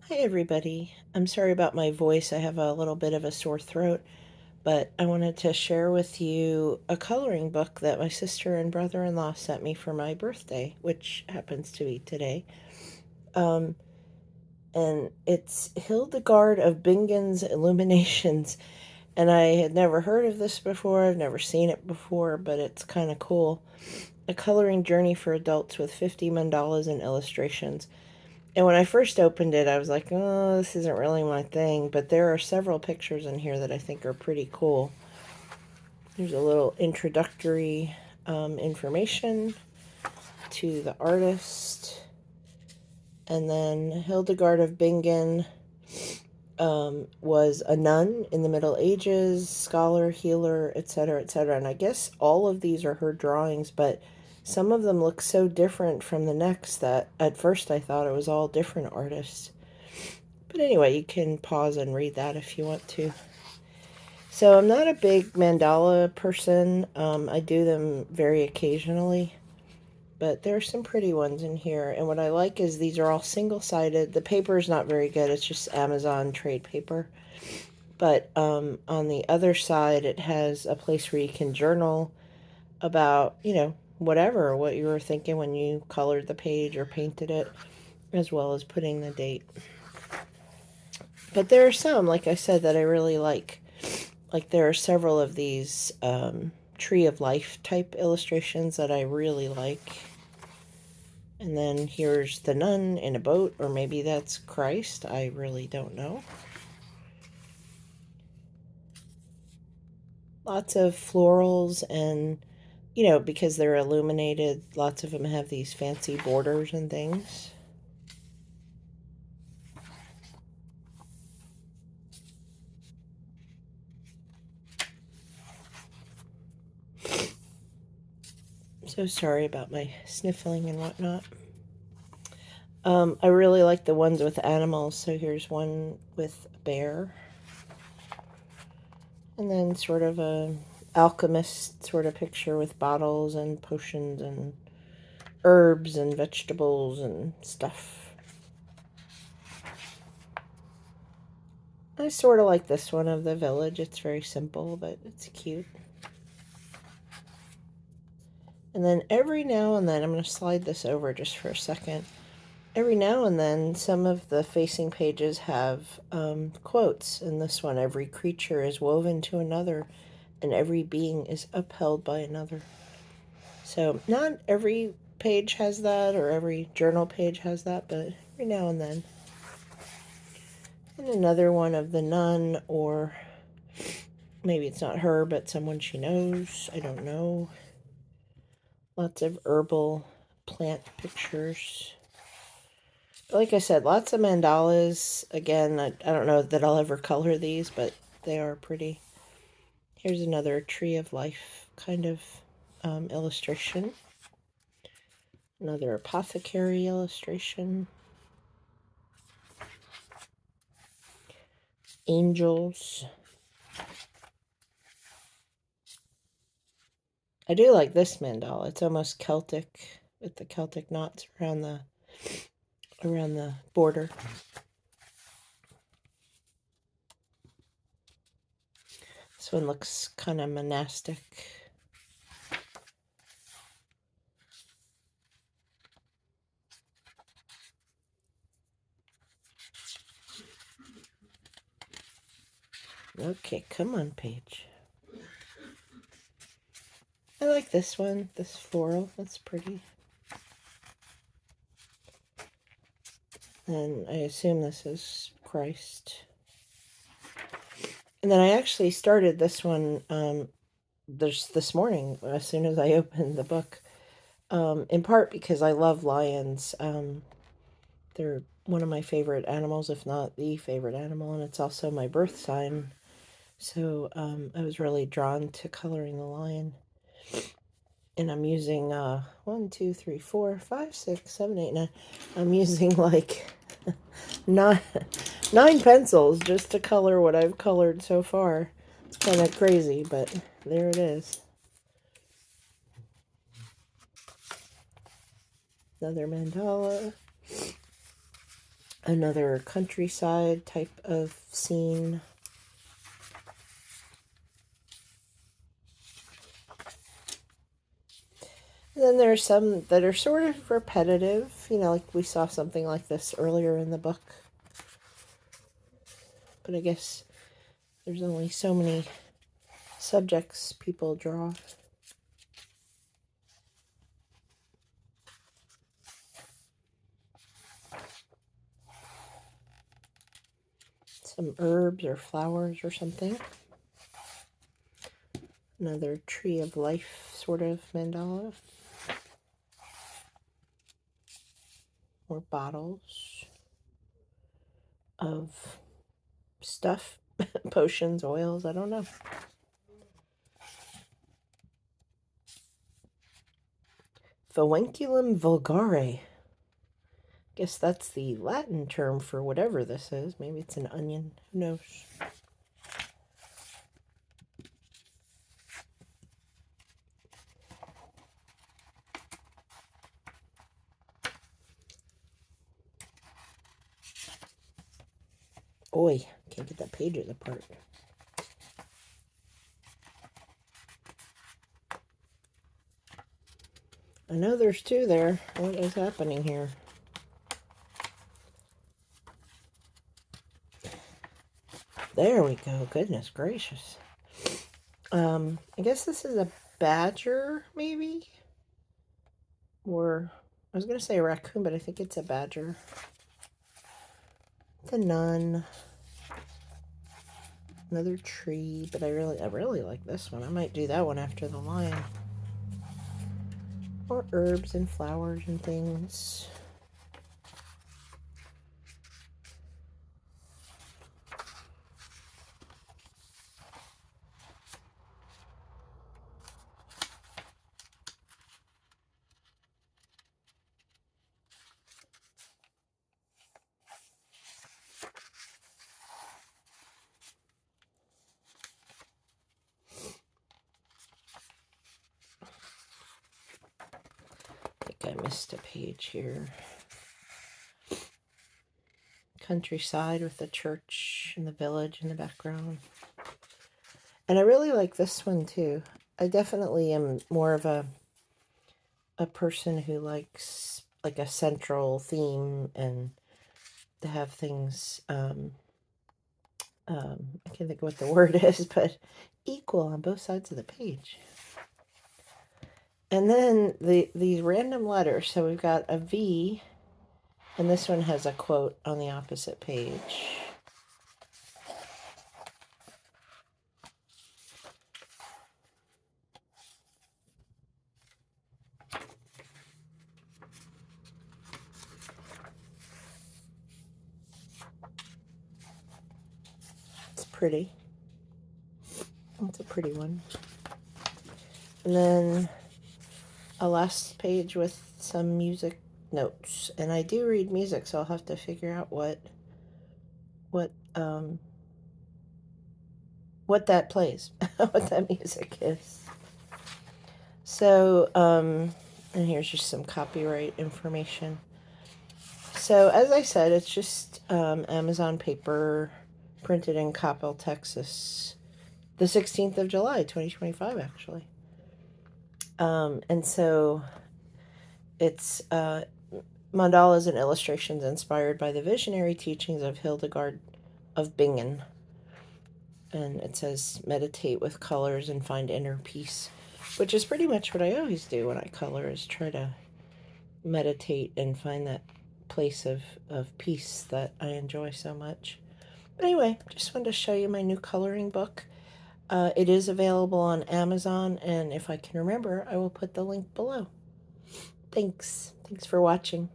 Hi, everybody. I'm sorry about my voice. I have a little bit of a sore throat, but I wanted to share with you a coloring book that my sister and brother-in-law sent me for my birthday, which happens to be today. Um, and it's Hildegard of Bingen's Illuminations. And I had never heard of this before. I've never seen it before, but it's kind of cool. A coloring journey for adults with 50 mandalas and illustrations. And when I first opened it, I was like, oh, this isn't really my thing. But there are several pictures in here that I think are pretty cool. There's a little introductory information to the artist. And then Hildegard of Bingen was a nun in the Middle Ages, scholar, healer, etc., etc. And I guess all of these are her drawings, but some of them look so different from the next that at first I thought it was all different artists. But anyway, you can pause and read that if you want to. So I'm not a big mandala person. I do them very occasionally, but there are some pretty ones in here. And what I like is these are all single-sided. The paper is not very good. It's just Amazon trade paper. But on the other side, it has a place where you can journal about, whatever, what you were thinking when you colored the page or painted it, as well as putting the date. But there are some, like I said, that I really like. Like there are several of these tree of life type illustrations that I really like. And then here's the nun in a boat, or maybe that's Christ. I really don't know. Lots of florals and, because they're illuminated, lots of them have these fancy borders and things. So sorry about my sniffling and whatnot. I really like the ones with animals. So here's one with a bear. And then sort of a alchemist sort of picture with bottles and potions and herbs and vegetables and stuff. I sort of like this one of the village. It's very simple, but it's cute. And then every now and then, I'm going to slide this over just for a second. Every now and then, some of the facing pages have quotes. In this one, every creature is woven to another, and every being is upheld by another. So not every page has that, or every journal page has that, but every now and then. And another one of the nun, or maybe it's not her, but someone she knows. I don't know. Lots of herbal plant pictures. Like I said, lots of mandalas. Again, I don't know that I'll ever color these, but they are pretty. Here's another tree of life kind of illustration. Another apothecary illustration. Angels. I do like this mandala. It's almost Celtic with the Celtic knots around the border. This one looks kind of monastic. Okay, come on, page. I like this one, this floral. That's pretty. And I assume this is Christ. And then I actually started this one this morning as soon as I opened the book. In part because I love lions. They're one of my favorite animals, if not the favorite animal, and it's also my birth sign. So I was really drawn to coloring the lion. And I'm using 1, 2, 3, 4, 5, 6, 7, 8, 9. I'm using like nine pencils just to color what I've colored so far. It's kind of crazy, but there it is. Another mandala. another countryside type of scene. And then there are some that are sort of repetitive, like we saw something like this earlier in the book. But I guess there's only so many subjects people draw. Some herbs or flowers or something. Another tree of life sort of mandala. More bottles of stuff, potions, oils, I don't know. Foenculum vulgare. Guess that's the Latin term for whatever this is. Maybe it's an onion. Who knows? Oi, can't get the pages apart. I know there's two there. What is happening here? There we go. Goodness gracious. I guess this is a badger, maybe? Or, I was going to say a raccoon, but I think it's a badger. It's a nun. Another tree, but I really like this one. I might do that one after the lion. More herbs and flowers and things. I missed a page here. Countryside with the church and the village in the background. And I really like this one too. I definitely am more of a person who likes like a central theme and to have things I can't think of what the word is, but equal on both sides of the page. And then these random letters. So we've got a V, and this one has a quote on the opposite page. It's pretty. It's a pretty one. And then a last page with some music notes. And I do read music, so I'll have to figure out what that plays, what that music is. So, and here's just some copyright information. So, as I said, it's just Amazon paper printed in Coppell, Texas, the 16th of July, 2025, actually. And so it's mandalas and illustrations inspired by the visionary teachings of Hildegard of Bingen. And it says, meditate with colors and find inner peace, which is pretty much what I always do when I color, is try to meditate and find that place of peace that I enjoy so much. But anyway, just wanted to show you my new coloring book. It is available on Amazon, and if I can remember, I will put the link below. Thanks for watching.